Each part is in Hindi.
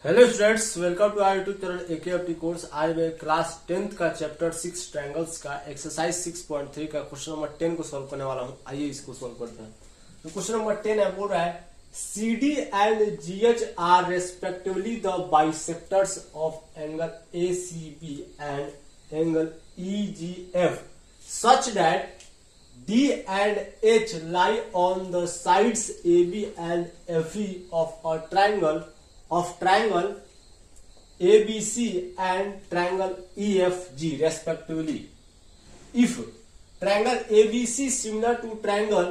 Hello students, welcome to our YouTube channel AKFT course. आज मैं क्लास 10th का चैप्टर 6 ट्रायंगल्स का एक्सरसाइज 6.3 का क्वेश्चन नंबर 10 को सॉल्व करने वाला हूं। आइए इसको सॉल्व करते हैं। तो क्वेश्चन नंबर 10 है, बोल रहा है CD and GH are respectively the bisectors of angle ACB and angle EGF such that D and H lie on the sides AB and FE of a triangle ABC and triangle EFG respectively. If triangle ABC similar to triangle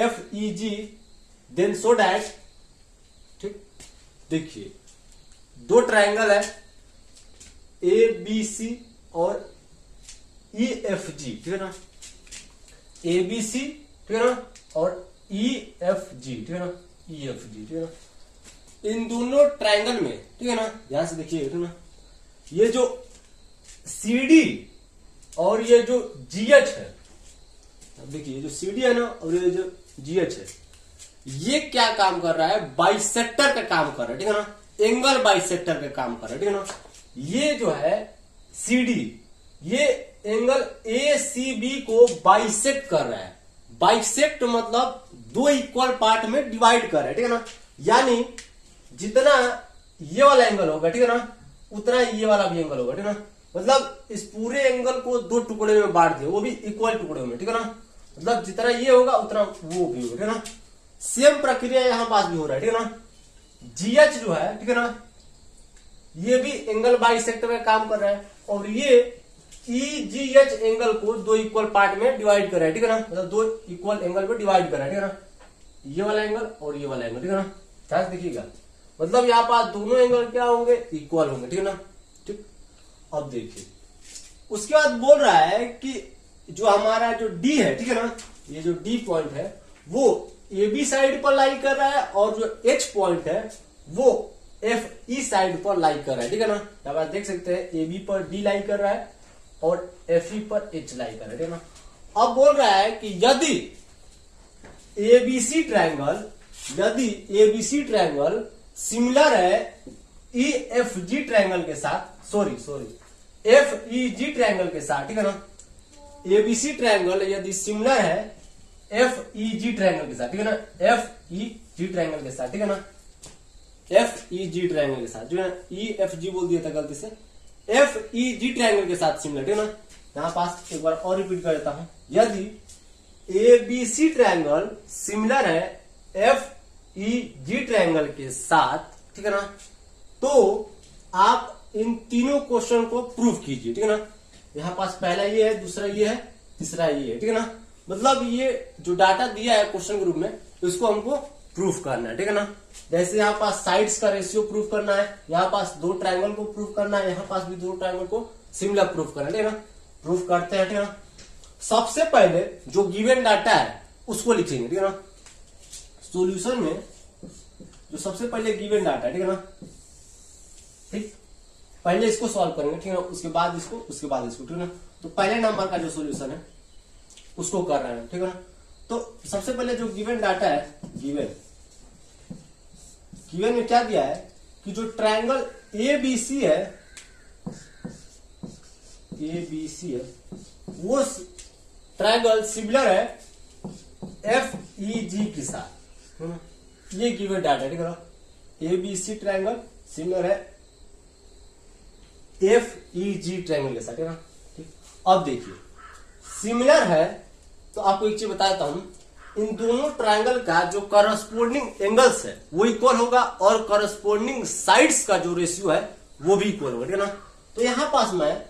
FEG, then so that, ठीक, देखिए दो ट्रायंगल है ABC और EFG, ठीक है ना, ABC, ठीक है ना, और EFG, ठीक है ना, EFG, ठीक है ना। इन दोनों ट्रायंगल में, ठीक है ना, ध्यान से देखिए, ठीक है ना, ये जो CD और ये जो GH है, देखिए ये जो CD है ना और ये जो GH है, ये क्या काम कर रहा है? बाइसेक्टर का काम कर रहा है, ठीक है ना, एंगल बाइसेक्टर का काम कर रहा है, ठीक है ना। ये जो है CD, ये एंगल ACB को बाइसेक्ट कर रहा है। बाइसेक्ट मतलब दो इक्वल पार्ट में डिवाइड कर रहा है, ठीक है ना। यानी जितना ये वाला एंगल होगा, ठीक है ना, उतना ये वाला भी एंगल होगा, ठीक है ना। मतलब इस पूरे एंगल को दो टुकड़े में बांट दिया, वो भी इक्वल टुकड़े में, ठीक है ना। मतलब जितना ये होगा उतना वो भी होगा, ठीक है ना। सेम प्रक्रिया यहां पास भी हो रहा है, ठीक है ना। GH जो है, ठीक है ना, ये भी एंगल बाइसेक्टर का काम कर रहा है और ये EGH एंगल को दो इक्वल पार्ट में डिवाइड कर रहा है, ठीक है ना। मतलब दो इक्वल एंगल में डिवाइड कर रहा है, ठीक है ना, ये वाला एंगल और ये वाला एंगल, ठीक है ना। ध्यान से देखिएगा, मतलब यहाँ पास दोनों एंगल क्या होंगे? इक्वल होंगे, ठीक है ना। ठीक, अब देखिए उसके बाद बोल रहा है कि जो हमारा जो D है, ठीक है ना, ये जो D पॉइंट है वो AB साइड पर लाई कर रहा है और जो H पॉइंट है वो FE साइड पर लाई कर रहा है, ठीक है ना। यहाँ पास देख सकते हैं AB पर D लाई कर रहा है और FE पर H लाई कर रहा है, ठीक है ना। अब बोल रहा है कि यदि ABC ट्रायंगल सिमिलर है EFG ट्रायंगल के साथ, FEG ट्रायंगल के साथ, ठीक है ना। ABC ट्रायंगल यदि सिमिलर है FEG ट्रायंगल के साथ, ठीक है ना, FEG ट्रायंगल के साथ, ठीक है ना, FEG ट्रायंगल के साथ, जो है EFG बोल दिया था गलती से, FEG ट्रायंगल के साथ सिमिलर, ठीक है ना। यहां पास एक बार और रिपीट कर देता हूं, यदि ABC ट्रायंगल सिमिलर है FEG ट्रायंगल के साथ, ठीक है ना, तो आप इन तीनों क्वेश्चन को प्रूव कीजिए, ठीक है ना। यहां पास पहला ये है, दूसरा ये है, तीसरा ये है, ठीक है ना। मतलब ये जो डाटा दिया है क्वेश्चन ग्रुप में उसको हमको प्रूफ करना है, ठीक है ना। जैसे यहाँ पास साइड्स का रेशियो प्रूफ करना है, यहाँ पास दो ट्रायंगल को प्रूफ करना है, यहाँ पास भी दो ट्रायंगल को सिमिलर प्रूफ करना है, ठीक है ना। प्रूफ करते हैं, ठीक है ना। सबसे पहले जो गिवन डाटा है उसको लिखेंगे, ठीक है ना। सॉल्यूशन में जो सबसे पहले गिवन डाटा है, ठीक है ना, ठीक, पहले इसको सॉल्व करेंगे, ठीक है ना, उसके बाद इसको, ठीक है ना। तो पहले नंबर का जो सॉल्यूशन है उसको कर रहे हैं, ठीक है ना। तो सबसे पहले जो गिवन डाटा है, गिवन में क्या दिया है कि जो ट्रायंगल ABC है वो ट्रायंगल सिमिलर है FEG के साथ, है ना। ये गिवन डाटा है, ठीक है ना। ABC ट्रायंगल सिमिलर है FEG ट्रायंगल के साथ, ठीक है ना। ठीक, अब देखिए सिमिलर है तो आपको एक चीज बताता हूं, इन दोनों ट्रायंगल का जो करस्पोंडिंग एंगल्स है वो इक्वल होगा और करस्पोंडिंग साइड्स का जो रेशियो है वो भी इक्वल होगा, ठीक है ना। तो यहां पास मैं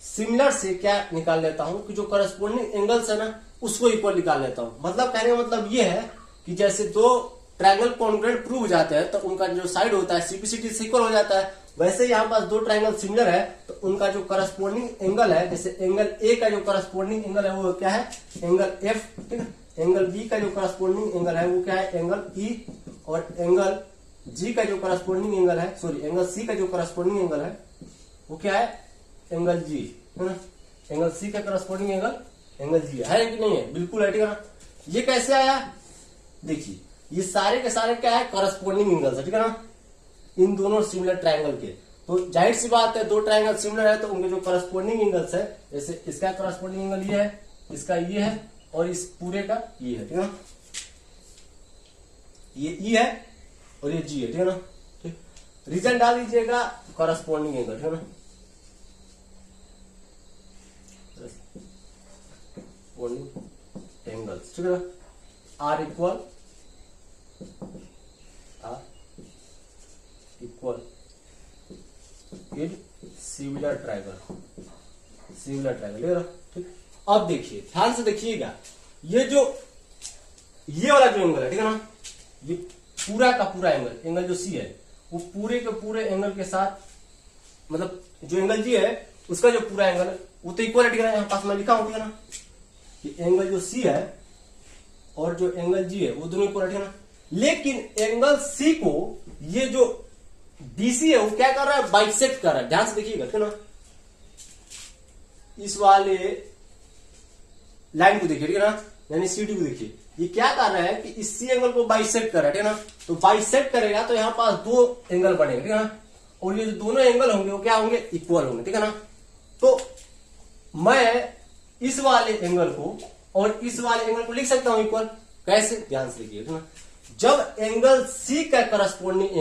सिमिलर से क्या निकाल लेता हूं कि जो करस्पोंडिंग एंगल्स है ना उसको इक्वल निकाल लेता हूं। मतलब कहने का मतलब ये है कि जैसे दो ट्रायंगल कॉन्ग्रुएंट प्रूव हो जाते हैं तो उनका जो साइड होता है CPCT से इक्वल हो जाता है। वैसे यहाँ पास दो ट्रायंगल सिमिलर है तो उनका जो करस्पोंडिंग एंगल है, जैसे एंगल A का जो करस्पोंडिंग एंगल है वो क्या है? एंगल F, ठीक है। एंगल B का जो करस्पोंडिंग एंगल है वो क्या है? एंगल E, और एंगल G का जो करस्पोंडिंग एंगल है, एंगल C का जो करस्पोंडिंग एंगल है वो क्या है? एंगल G, है ना। एंगल C का करस्पोंडिंग एंगल G है कि नहीं है? बिल्कुल है, ठीक है ना। ये कैसे आया? देखिए ये सारे के सारे क्या है? करस्पोंडिंग एंगल्स है, ठीक है ना। इन दोनों सिमिलर ट्रायंगल के। तो जाहिर सी बात है दो ट्रायंगल सिमिलर है तो उनके जो करस्पॉन्डिंग एंगल्स है, जैसे इसका करस्पॉन्डिंग एंगल ये है, इसका ये है और इस पूरे का ये है, ठीक है ना, ये ई है और ये जी है, ठीक है ना। ठीक, रीजन डाल दीजिएगा करस्पॉन्डिंग एंगल, ठीक है ना, एंगल्स, ठीक है ना, are equal in similar triangle, similar triangle, ठीक है ना। ठीक, अब देखिए ध्यान से देखिएगा, ये वाला जो एंगल है, ठीक है ना, ये पूरा का पूरा एंगल जो सी है वो पूरे के पूरे एंगल के साथ, मतलब जो एंगल जी है उसका जो पूरा एंगल है वो तो इक्वल है, ठीक है ना, यहाँ पास में लिखा हूं, ठीक है ना, कि एंगल जो सी है और जो एंगल जी है वो दोनों इक्वल है, ठीक है ना। लेकिन एंगल सी को ये जो बीसी है वो क्या कर रहा है, बाइसेक्ट कर रहा है, ध्यान से देखिएगा, ठीक है ना, इस वाले लाइन को देखिए, ठीक है ना, यानी सीडी को देखिए, ये क्या कर रहा है कि इस सी एंगल को बाइसेक्ट कर रहा है, ठीक है ना। तो बाइसेक्ट करेगा तो यहां पास दो एंगल बनेंगे, ठीक है ना, और ये जो दोनों एंगल होंगे वो क्या होंगे, इक्वल होंगे, ठीक है ना। तो मैं इस वाले एंगल को और इस वाले एंगल को लिख सकता हूं इक्वल, कैसे, ध्यान से देखिए, ठीक है ना। जब एंगल सी का करस्पॉन्डिंग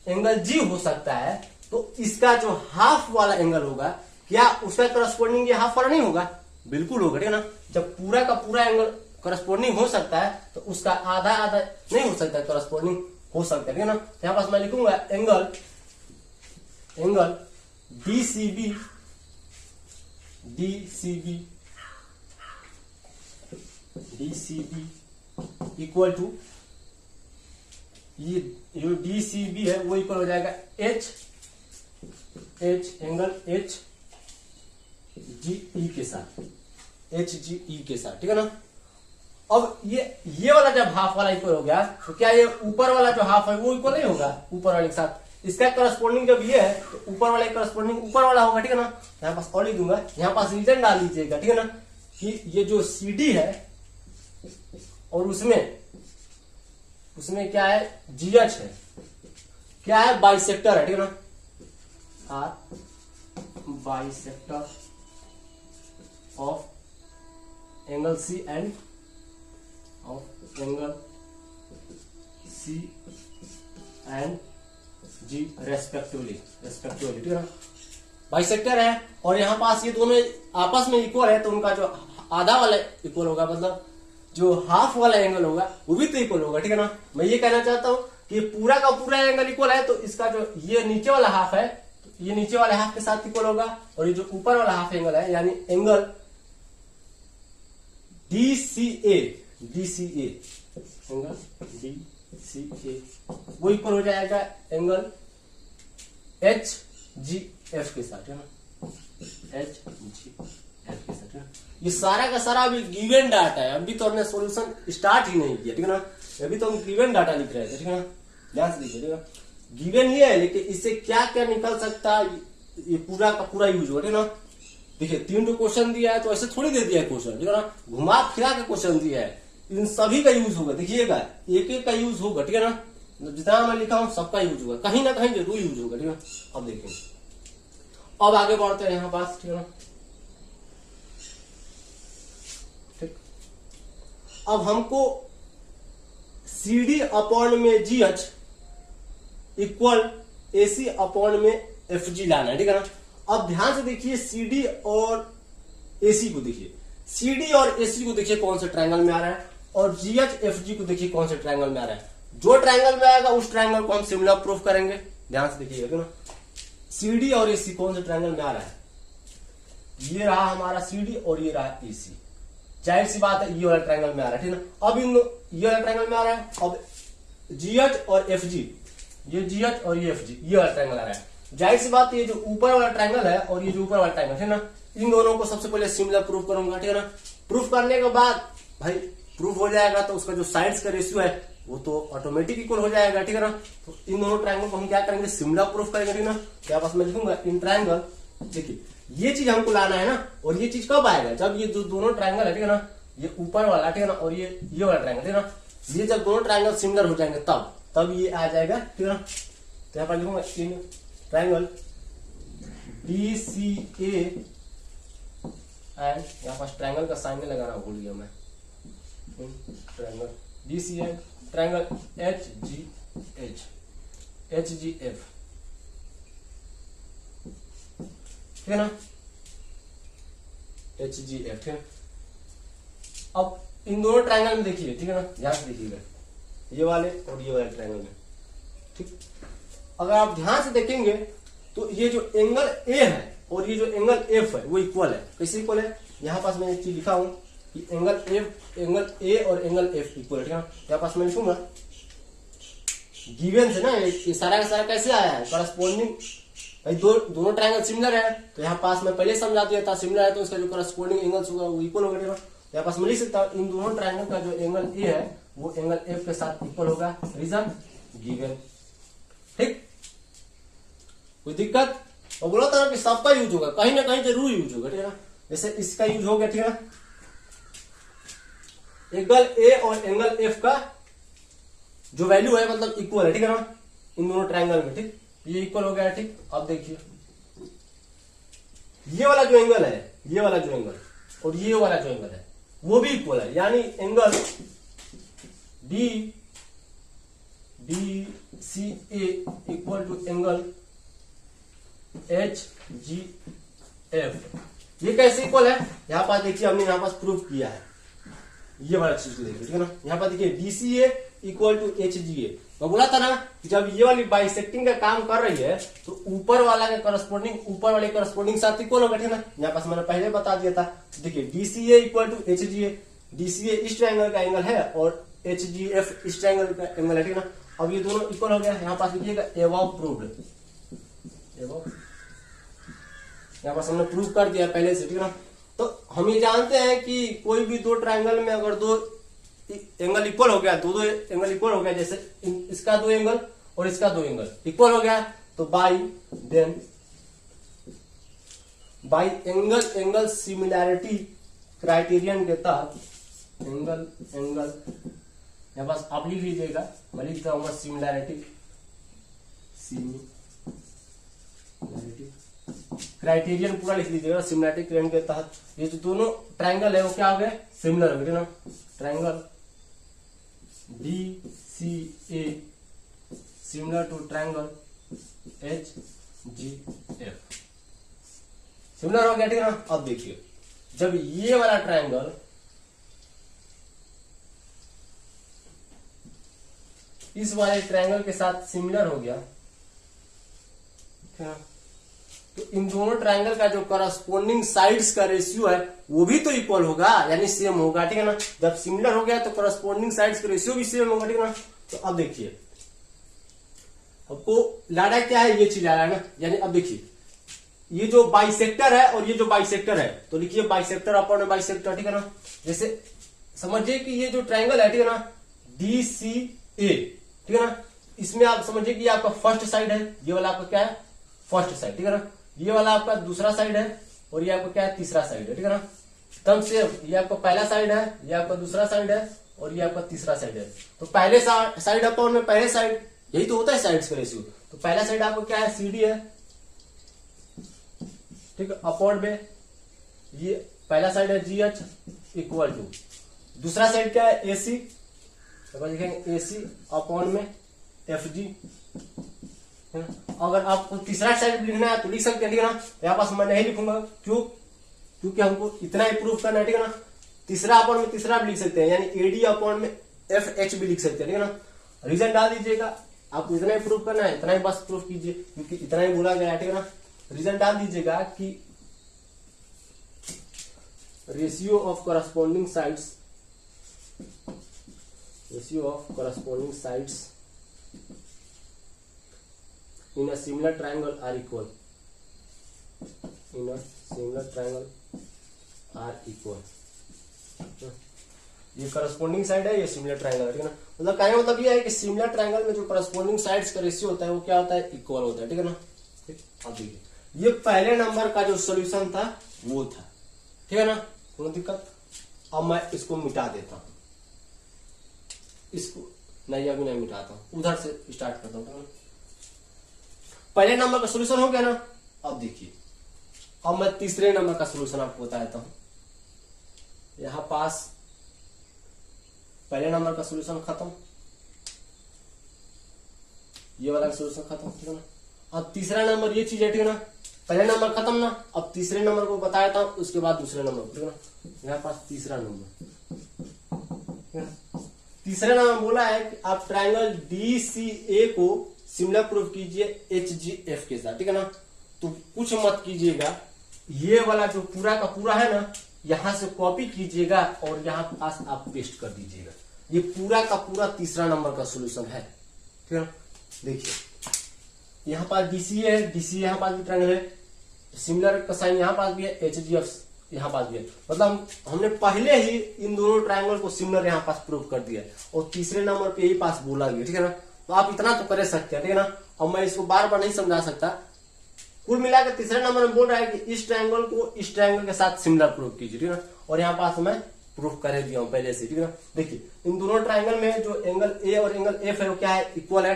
एंगल जी हो सकता है तो इसका जो हाफ वाला एंगल होगा, क्या उसका करस्पॉन्डिंग ये हाफ वाला नहीं होगा, बिल्कुल होगा, ठीक है ना। जब पूरा का पूरा एंगल करस्पॉन्डिंग हो सकता है तो उसका आधा आधा नहीं हो सकता, करस्पॉन्डिंग हो सकता है, ठीक है ना। यहां पास मैं लिखूंगा एंगल डीसीबी इक्वल टू, ये जो डीसीबी है वो इक्वल हो जाएगा एच एंगल एच जी ई के साथ, एच जी ई के साथ, ठीक है ना। अब ये वाला जब हाफ वाला इक्वल हो गया तो क्या ये ऊपर वाला जो हाफ है वो इक्वल नहीं होगा ऊपर वाले के साथ, इसका करस्पॉन्डिंग जब ये है तो ऊपर वाले करस्पॉन्डिंग ऊपर वाला होगा, ठीक है ना। यहाँ पास और लिख दूंगा, यहाँ पास रीजन डाल लीजिएगा, ठीक है ना, कि ये जो सीडी है और उसमें क्या है, जीएच है, क्या है, बाइसेक्टर है, ठीक है ना, are bisector of angle C and of angle C and G respectively, ठीक है ना, बाइसेक्टर है और यहाँ पास ये दोनों आपस में इक्वल है तो उनका जो आधा वाला इक्वल होगा, मतलब जो हाफ वाला एंगल होगा वो भी तो इक्वल होगा, ठीक है ना। मैं ये कहना चाहता हूं कि पूरा का पूरा एंगल इक्वल है तो इसका जो ये नीचे वाला हाफ है तो ये नीचे वाले हाफ के साथ इक्वल होगा, और ये जो ऊपर वाला हाफ एंगल है यानी एंगल डीसीए एंगल डीसीए वो इक्वल हो जाएगा एंगल एच जी एफ के साथ, है ना, एच जी एफ के साथ, है ना। ये सारा का सारा अभी गिवन डाटा है, अभी तो हमने सॉल्यूशन स्टार्ट ही नहीं किया, ठीक है ना, अभी तो हम गिवन डाटा लिख रहे थे, ठीक है ना, ध्यान से देखिए, ठीक है, गिवन ही है लेकिन इससे क्या क्या निकल सकता है ये पूरा का पूरा यूज होगा, ठीक है ना। देखिए 3 क्वेश्चन दिया है तो ऐसे थोड़ी दे दिया है क्वेश्चन, ठीक है ना, घुमा फिरा के क्वेश्चन दिया है, इन सभी का यूज होगा, देखिएगा एक एक का यूज होगा, ठीक है ना, जितना मैं लिखा हूं सबका यूज होगा, कहीं ना कहीं जरूर यूज होगा, ठीक है। अब देखेंगे, अब आगे बढ़ते हैं यहाँ पास, ठीक है ना। ठीक, अब हमको CD अपॉन में GH इक्वल AC अपॉन में FG लाना है, ठीक है ना। अब ध्यान से देखिए CD और AC को देखिए, CD और AC को देखिए कौन से ट्रायंगल में आ रहा है, और GH FG को देखिए कौन से ट्रायंगल में आ रहा है। जो ट्रायंगल में आएगा उस ट्रायंगल को हम सिमिलर प्रूफ करेंगे, ध्यान से देखिएगा, ठीक है ना। CD और AC कौन से ट्रायंगल में आ रहा है, ये रहा हमारा CD और ये रहा AC, जाहिर सी बात है ये वाला ट्रायंगल में आ रहा है, ठीक है ना। अब ये वाला ट्रायंगल में आ रहा है, अब GH और FG, ये GH और ये FG, ये वाला ट्रायंगल आ रहा है, जाहिर सी बात ये जो ऊपर वाला ट्रायंगल है और ये जो ऊपर वाला ट्रायंगल है ना, इन दोनों को सबसे पहले सिमिलर प्रूफ करूंगा, ठीक है ना। प्रूफ करने के बाद भाई प्रूफ हो जाएगा तो उसका जो साइड्स का रेशियो है वो तो ऑटोमेटिक इक्वल हो जाएगा, ठीक है ना। तो इन दोनों ट्रायंगल को हम क्या करेंगे, सिमिलर प्रूफ करेंगे, ठीक है ना। क्या पास मैं लिखूंगा इन ट्रायंगल, देखिए ये चीज हमको लाना है ना, और ये चीज कब आएगा, जब ये जो दोनों ट्रायंगल है, ठीक है ना, ये ऊपर वाला, ठीक है ना, और ये वाला ट्रायंगल, ठीक है ना, ये जब दोनों ट्रायंगल सिमिलर हो जाएंगे तब ये आ जाएगा, ठीक है ना। तो यहाँ पर लिखूंगा इन ट्रायंगल DCA एंड यहाँ पास ट्रायंगल का साइन लगाना भूल गया मैं, ट्रायंगल DCA ट्रायंगल HGF, ठीक है ना, HGF, ठीक है। अब इन दोनों ट्रायंगल में देखिए, ठीक है ना, ध्यान से देखिएगा, ये वाले और ये वाले ट्रायंगल में, ठीक। अगर आप ध्यान से देखेंगे तो ये जो एंगल ए है और ये जो एंगल एफ है वो इक्वल है। कैसे इक्वल है? यहाँ पास मैंने एक चीज लिखा हूं कि एंगल ए और एंगल एफ इक्वल है, ठीक है। यहाँ पास मैं लिखूंगा गिवन से ना, ये सारा का सारा कैसे आया है, करस्पॉन्डिंग, भाई दोनों ट्रायंगल सिमिलर है, तो यहाँ पास मैं पहले समझा दिया था, सिमिलर है तो उसका जो करस्पॉन्डिंग एंगल्स होगा वो इक्वल होगा, ठीक है। यहाँ पास मैं लिख सकता हूँ इन दोनों ट्रायंगल का जो एंगल ए है वो एंगल एफ के साथ इक्वल होगा, रीजन गिवन, ठीक। कोई दिक्कत? और बोला था कि सबका यूज होगा, कहीं ना कहीं जरूर यूज होगा, ठीक है ना। जैसे इसका यूज हो गया, ठीक है ना, एंगल ए और एंगल एफ का जो वैल्यू है मतलब इक्वल है, ठीक है ना, इन दोनों ट्रायंगल में, ठीक, ये इक्वल हो गया, ठीक। अब देखिए ये वाला जो एंगल है, ये वाला जो एंगल और ये वाला जो एंगल है वो भी इक्वल है, यानी angle DCA equal to angle HGF। ये कैसे इक्वल है? यहाँ पास देखिए, हमने यहाँ पास प्रूफ किया है, ये वाला चीज देखिए, ठीक है ना। यहाँ पर देखिए DCA इक्वल टू HGA, मैं बोला था ना कि जब ये वाली बाइसेक्टिंग का काम कर रही है तो ऊपर वाला के करस्पॉन्डिंग ऊपर वाले करस्पॉन्डिंग साथ इक्वल होगा, ठीक है ना। यहाँ पास मैंने पहले बता दिया था, देखिए DCA equal to HGA, DCA इस ट्रायंगल का एंगल है और HGF इस ट्रायंगल का एंगल है, ठीक है ना। अब ये दोनों इक्वल हो गया, यहाँ पास लिखिएगा एबव प्रूव्ड, यहाँ पास हमने प्रूव कर दिया पहले से, ठीक है ना। तो हम ये जानते हैं कि कोई भी दो ट्रायंगल में अगर दो एंगल इक्वल हो गया, दो एंगल इक्वल हो गया, जैसे इसका दो एंगल और इसका दो एंगल इक्वल हो गया, तो बाई एंगल सिमिलैरिटी क्राइटेरियन के तहत एंगल यहाँ पास आप लिख लीजिएगा, मैं लिखता हूँ सिमिलैरिटी क्राइटेरियन पूरा लिख लीजिएगा, सिमिलैरिटी क्राइटेरियन के तहत ये जो दोनों ट्रायंगल है वो क्या हो गए, सिमिलर हो गए ना। Triangle DCA similar to triangle HGF, similar हो गया, ठीक है ना। अब देखिए जब ये वाला ट्रायंगल इस वाले ट्रायंगल के साथ सिमिलर हो गया, ठीक है ना, तो इन दोनों ट्रायंगल का जो करस्पॉन्डिंग साइड्स का रेशियो है वो भी तो इक्वल होगा, यानी सेम होगा, ठीक है ना। जब सिमिलर हो गया तो करस्पॉन्डिंग साइड्स का रेशियो भी सेम होगा, ठीक है ना। तो अब देखिए आपको लाना क्या है, ये चीज आ रहा है ना, यानी अब देखिए ये जो बाइसेक्टर है और ये जो बाइसेक्टर है, तो लिखिए बाइसेक्टर अपॉन बाइसेक्टर, ठीक है ना। जैसे समझिए कि ये जो ट्रायंगल है, ठीक है ना, DCA, ठीक है ना, इसमें आप समझिए कि आपका फर्स्ट साइड है, ये वाला आपका क्या है, फर्स्ट साइड, ठीक है ना, ये वाला आपका दूसरा साइड है और ये आपका क्या है, तीसरा साइड है, ठीक है ना। तब से ये आपका पहला साइड है, ये आपका दूसरा साइड है और ये आपका तीसरा साइड है। तो पहले साइड अपॉन में पहले साइड, यही तो होता है साइड्स का रेशियो। तो पहला साइड आपका क्या है, CD है, ठीक है, अपॉन में ये पहला साइड है GH इक्वल टू दूसरा साइड क्या है, AC, तो लिखेंगे AC अपॉन में FG। अगर आपको तीसरा साइड लिखना है तो लिख सकते हैं, ठीक है ना। यहाँ पास मैं नहीं लिखूंगा, क्योंकि हमको इतना ही प्रूफ करना है, ठीक है ना। तीसरा अपॉन में तीसरा भी लिख सकते हैं, यानी AD अपॉन में FH भी लिख सकते हैं, ठीक है ना। रीजन डाल दीजिएगा, आपको इतना ही प्रूफ करना है, इतना ही बस प्रूफ कीजिए, क्योंकि इतना ही बोला गया है, ठीक है ना। रीजन डाल दीजिएगा कि ratio of corresponding sides in a similar triangle are equal, ये करस्पॉन्डिंग साइड है, ये सिमिलर ट्रायंगल है, ठीक है ना। मतलब कहने मतलब ये है कि सिमिलर ट्रायंगल में जो करस्पॉन्डिंग साइड्स का रेशियो होता है वो क्या होता है, इक्वल होता है, ठीक है ना। ठीक, अब देखिए ये पहले नंबर का जो सोल्यूशन था वो था, ठीक है ना, कोई दिक्कत। अब मैं इसको मिटा देता हूं, इसको नहीं, अभी नहीं मिटाता हूं, उधर से स्टार्ट करता हूं। पहले नंबर का सोल्यूशन हो गया ना। अब देखिए, अब मैं तीसरे नंबर का सोल्यूशन आपको बताता हूं। यहां पास पहले नंबर का सोल्यूशन खत्म, ये वाला सोल्यूशन खत्म, ठीक है ना। अब तीसरा नंबर ये चीज है, ठीक है ना। पहले नंबर खत्म ना, अब तीसरे नंबर को बताया था, उसके बाद दूसरे नंबर, ठीक है ना। यहाँ पास तीसरा नंबर, तीसरे नंबर बोला है कि आप ट्रायंगल DCA को सिमिलर प्रूव कीजिए HGF के साथ, ठीक है ना। तो कुछ मत कीजिएगा, ये वाला जो पूरा का पूरा है ना, यहां से कॉपी कीजिएगा और यहाँ पास आप पेस्ट कर दीजिएगा। ये पूरा का पूरा तीसरा नंबर का सोल्यूशन है, ठीक है ना। देखिए यहाँ पास DCA है, DCA यहाँ पास भी ट्रायंगल है, सिमिलर का साइन यहाँ पास भी है, HGF यहाँ पास भी है। मतलब हमने पहले ही इन दोनों ट्रायंगल को सिमिलर यहाँ पास प्रूव कर दिया और तीसरे नंबर पे यही पास बोला गया, ठीक है ना। तो आप इतना तो कर सकते हैं, ठीक है ना। और मैं इसको बार बार नहीं समझा सकता। कुल मिलाकर तीसरे नंबर में बोल रहा है कि इस ट्रायंगल को इस ट्रायंगल के साथ सिमिलर प्रूव कीजिए, ठीक है ना। और यहाँ पास मैं प्रूफ कर दिया हूँ पहले से, ठीक है ना। देखिए इन दोनों ट्रायंगल में जो एंगल ए और एंगल एफ है वो क्या है, इक्वल है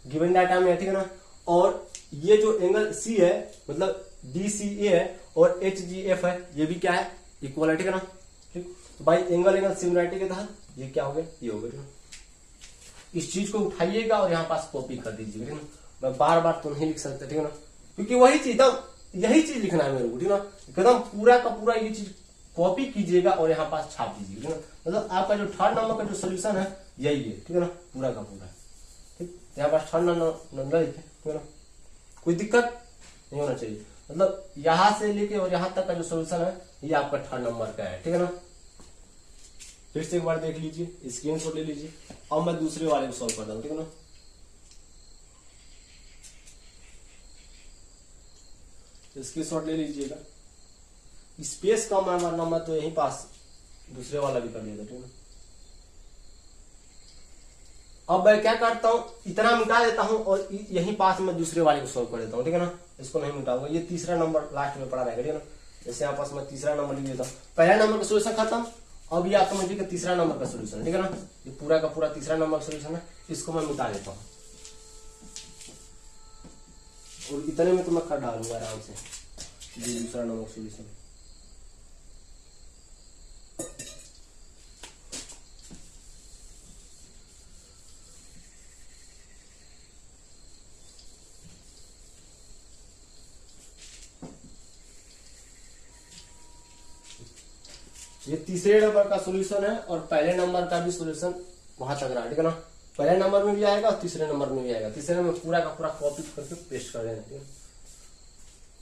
गिवन डाटा में, ठीक है ना। और ये जो एंगल सी है मतलब DCA है और HGF है, ये भी क्या है, इक्वल है, ठीक है ना। ठीक, तो भाई एंगल एंगल सिमिलरिटी के तहत ये क्या हो गया, ये हो गया, ठीक है। इस चीज को उठाइएगा और यहाँ पास कॉपी कर दीजिएगा, ठीक है ना। मैं बार बार तो नहीं लिख सकता, ठीक है ना, क्योंकि वही चीज यही चीज लिखना है मेरे को, ठीक है ना। एकदम पूरा का पूरा ये चीज कॉपी कीजिएगा और यहाँ पास छाप दीजिएगा, ठीक है ना। मतलब आपका जो थर्ड नंबर का जो सोल्यूशन है यही है, ठीक है ना, पूरा का पूरा। ठीक, यहाँ पास थर्ड नंबर लिखे, ठीक है ना, कोई दिक्कत नहीं होना चाहिए। मतलब यहां से लेके और यहां तक का जो सोल्यूशन है ये आपका थर्ड नंबर का है, ठीक है ना। फिर से एक बार देख लीजिए, स्क्रीनशॉट ले लीजिए। अब मैं दूसरे वाले को सॉल्व करता हूं, ठीक है ना। स्क्रीनशॉट ले लीजिएगा। स्पेस कम है हमारा नंबर, तो यहीं पास दूसरे वाला भी कर लिया, ठीक है ना। अब मैं क्या करता हूं, इतना मिटा देता हूं और यहीं पास में दूसरे वाले को सॉल्व कर देता हूं, ठीक है ना। इसको नहीं मिटाऊंगा, ये तीसरा नंबर लास्ट में पड़ा रहेगा, ठीक है ना। जैसे यहाँ पास मैं तीसरा नंबर लिख देता हूँ, पहला नंबर का सोल्यूशन खत्म। अब ये आप समझिए कि तीसरा नंबर का सोल्यूशन, ठीक है ना। ये पूरा का पूरा तीसरा नंबर का सोल्यूशन है, इसको मैं मिटा देता हूँ और इतने में तो मैं कर डालूंगा आराम से ये दूसरा नंबर सोल्यूशन। ये तीसरे नंबर का सोल्यूशन है और पहले नंबर का भी सोल्यूशन वहां तक रहा, ठीक है ना। पहले नंबर में भी आएगा और तीसरे नंबर में भी आएगा। तीसरे नंबर पूरा का पूरा कॉपी करके पेस्ट कर देना, ठीक है।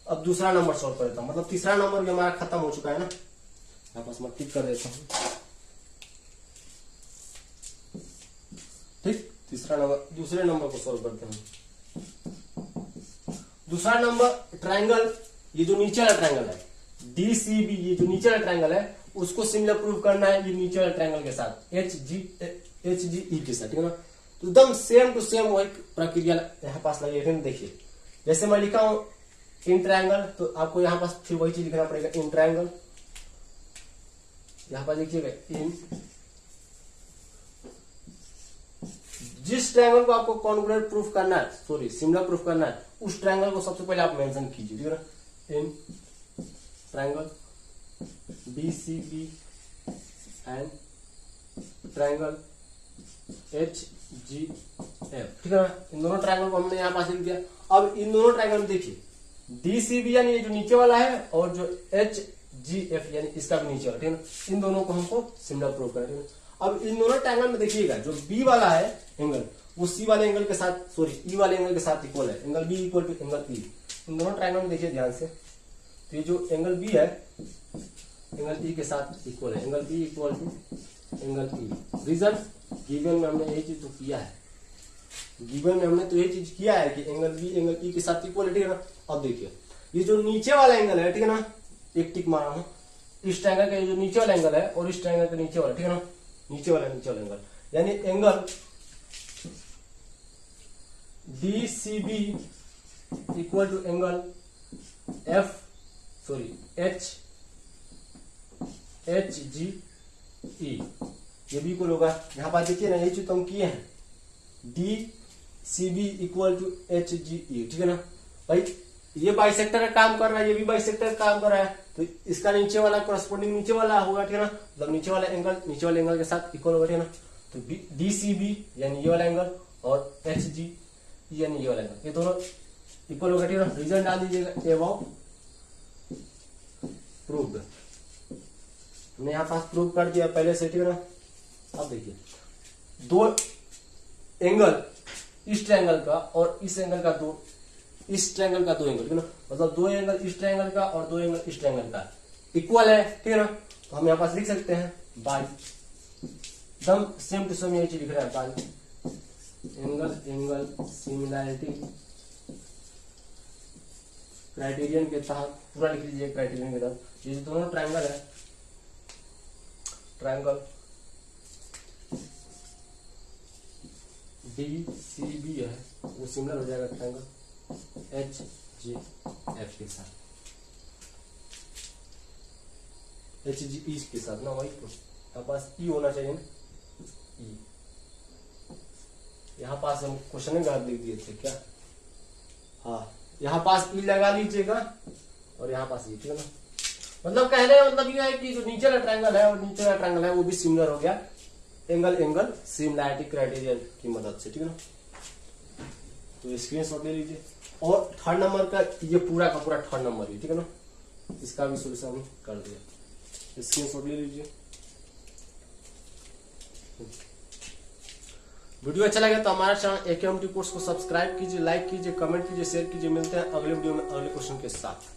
अब दूसरा नंबर सॉल्व कर देता हूं, मतलब तीसरा नंबर भी हमारा खत्म हो चुका है ना। यहाँ पास मैं टिक कर देता हूँ, ठीक। तीसरा नंबर, दूसरे नंबर को सॉल्व करते हैं। दूसरा नंबर ट्रायंगल, ये जो नीचे वाला ट्रायंगल है DCB, ये जो नीचे वाला ट्रायंगल है उसको सिमिलर प्रूव करना है ये नीचे वाले ट्रायंगल के साथ HGE के साथ, ठीक है ना। तो एकदम सेम टू सेम वही प्रक्रिया यहाँ पास लगी है। देखिए जैसे मैं लिखा हूं इन ट्रायंगल, तो आपको यहाँ पास फिर वही चीज लिखना पड़ेगा, इन ट्रायंगल। यहाँ पास देखिएगा इन, जिस ट्रायंगल को आपको कॉन्ग्रुएंट प्रूफ करना है, सॉरी सिमिलर प्रूफ करना है, उस ट्रायंगल को सबसे पहले आप मेंशन कीजिए, ठीक है ना। In triangle DCB and triangle HGF, ठीक है ना। इन दोनों ट्रायंगल को हमने यहाँ पास लिख दिया। अब इन दोनों ट्रायंगल में देखिए DCB यानी ये जो नीचे वाला है और जो HGF यानी इसका भी नीचे वाला, ठीक है ना। इन दोनों को हमको सिमिलर प्रूव करना है। अब इन दोनों ट्रायंगल में देखिएगा जो B वाला है एंगल वो C वाले एंगल के साथ, सॉरी E वाले एंगल के साथ इक्वल है। Angle B equal to angle E। इन दोनों ट्रायंगल में देखिए ध्यान से, तो ये जो एंगल B है एंगल E के साथ इक्वल है। Angle B equal to angle E। Reason given में हमने यही चीज तो किया है, गिवन में हमने तो यही चीज किया है कि एंगल B एंगल E के साथ इक्वल है, ठीक है ना। अब देखिए ये जो नीचे वाला एंगल है, ठीक है ना, एक टिक मारा हूं, इस ट्रायंगल का जो नीचे वाला एंगल है और इस ट्रायंगल का नीचे वाला, ठीक है ना, नीचे वाला एंगल यानी angle DCB equal to angle HGE, ये भी इक्वल होगा। यहाँ पर देखिए ना, यही चीज तो हम किए हैं, CB इक्वल टू HGE, ठीक है ना भाई। ये बाइसेक्टर का काम कर रहा है, ये भी बाइसेक्टर का काम कर रहा है, तो इसका नीचे वाला करस्पॉन्डिंग नीचे वाला होगा, ठीक है ना, मतलब नीचे वाले एंगल के साथ इक्वल होगा, ठीक है ना। तो DCB यानी ये वाला एंगल और HG यानी ये वाला एंगल, ये दोनों इक्वल होगा, ठीक है ना। रीजन डाल दीजिएगा अबाउट प्रूव्ड। हमने यहाँ पास प्रूव कर दिया पहले से, ठीक है ना। अब देखिए दो एंगल इस ट्रायंगल का और इस एंगल का इस ट्रायंगल का दो एंगल, ठीक है ना, मतलब दो एंगल इस ट्रायंगल का और दो एंगल इस ट्रायंगल का इक्वल है, ठीक है ना। तो हम यहाँ पास लिख सकते हैं बाय, एकदम सेम टू सेम यही चीज लिख रहा है, बाय एंगल सिमिलैरिटी क्राइटेरियन के तहत, पूरा लिख लीजिए क्राइटेरियन के तहत। ये दोनों ट्रायंगल है, ट्रायंगल DCB है, वो सिमिलर हो जाएगा ट्रायंगल HGF के साथ, HGE के साथ ना, वही तो यहाँ पास E होना चाहिए ना, E। यहाँ पास हम क्वेश्चन में गलत लिख दिए थे क्या, हाँ यहाँ पास E लगा लीजिएगा और यहाँ पास E, ठीक है ना। मतलब कहने का मतलब ये है कि जो नीचे का ट्रायंगल है और नीचे का ट्रायंगल है वो भी सिमिलर हो गया एंगल सिमिलैरिटी क्राइटेरियन की मदद से, ठीक है ना। तो स्क्रीनशॉट ले लीजिए। और थर्ड नंबर का ये पूरा का पूरा थर्ड नंबर है, ठीक है ना, इसका भी सोल्यूशन कर दिया, स्क्रीनशॉट ले लीजिए। वीडियो अच्छा लगे तो हमारा चैनल AKMT कोर्स को सब्सक्राइब कीजिए, लाइक कीजिए, कमेंट कीजिए, शेयर कीजिए। मिलते हैं अगले वीडियो में अगले क्वेश्चन के साथ।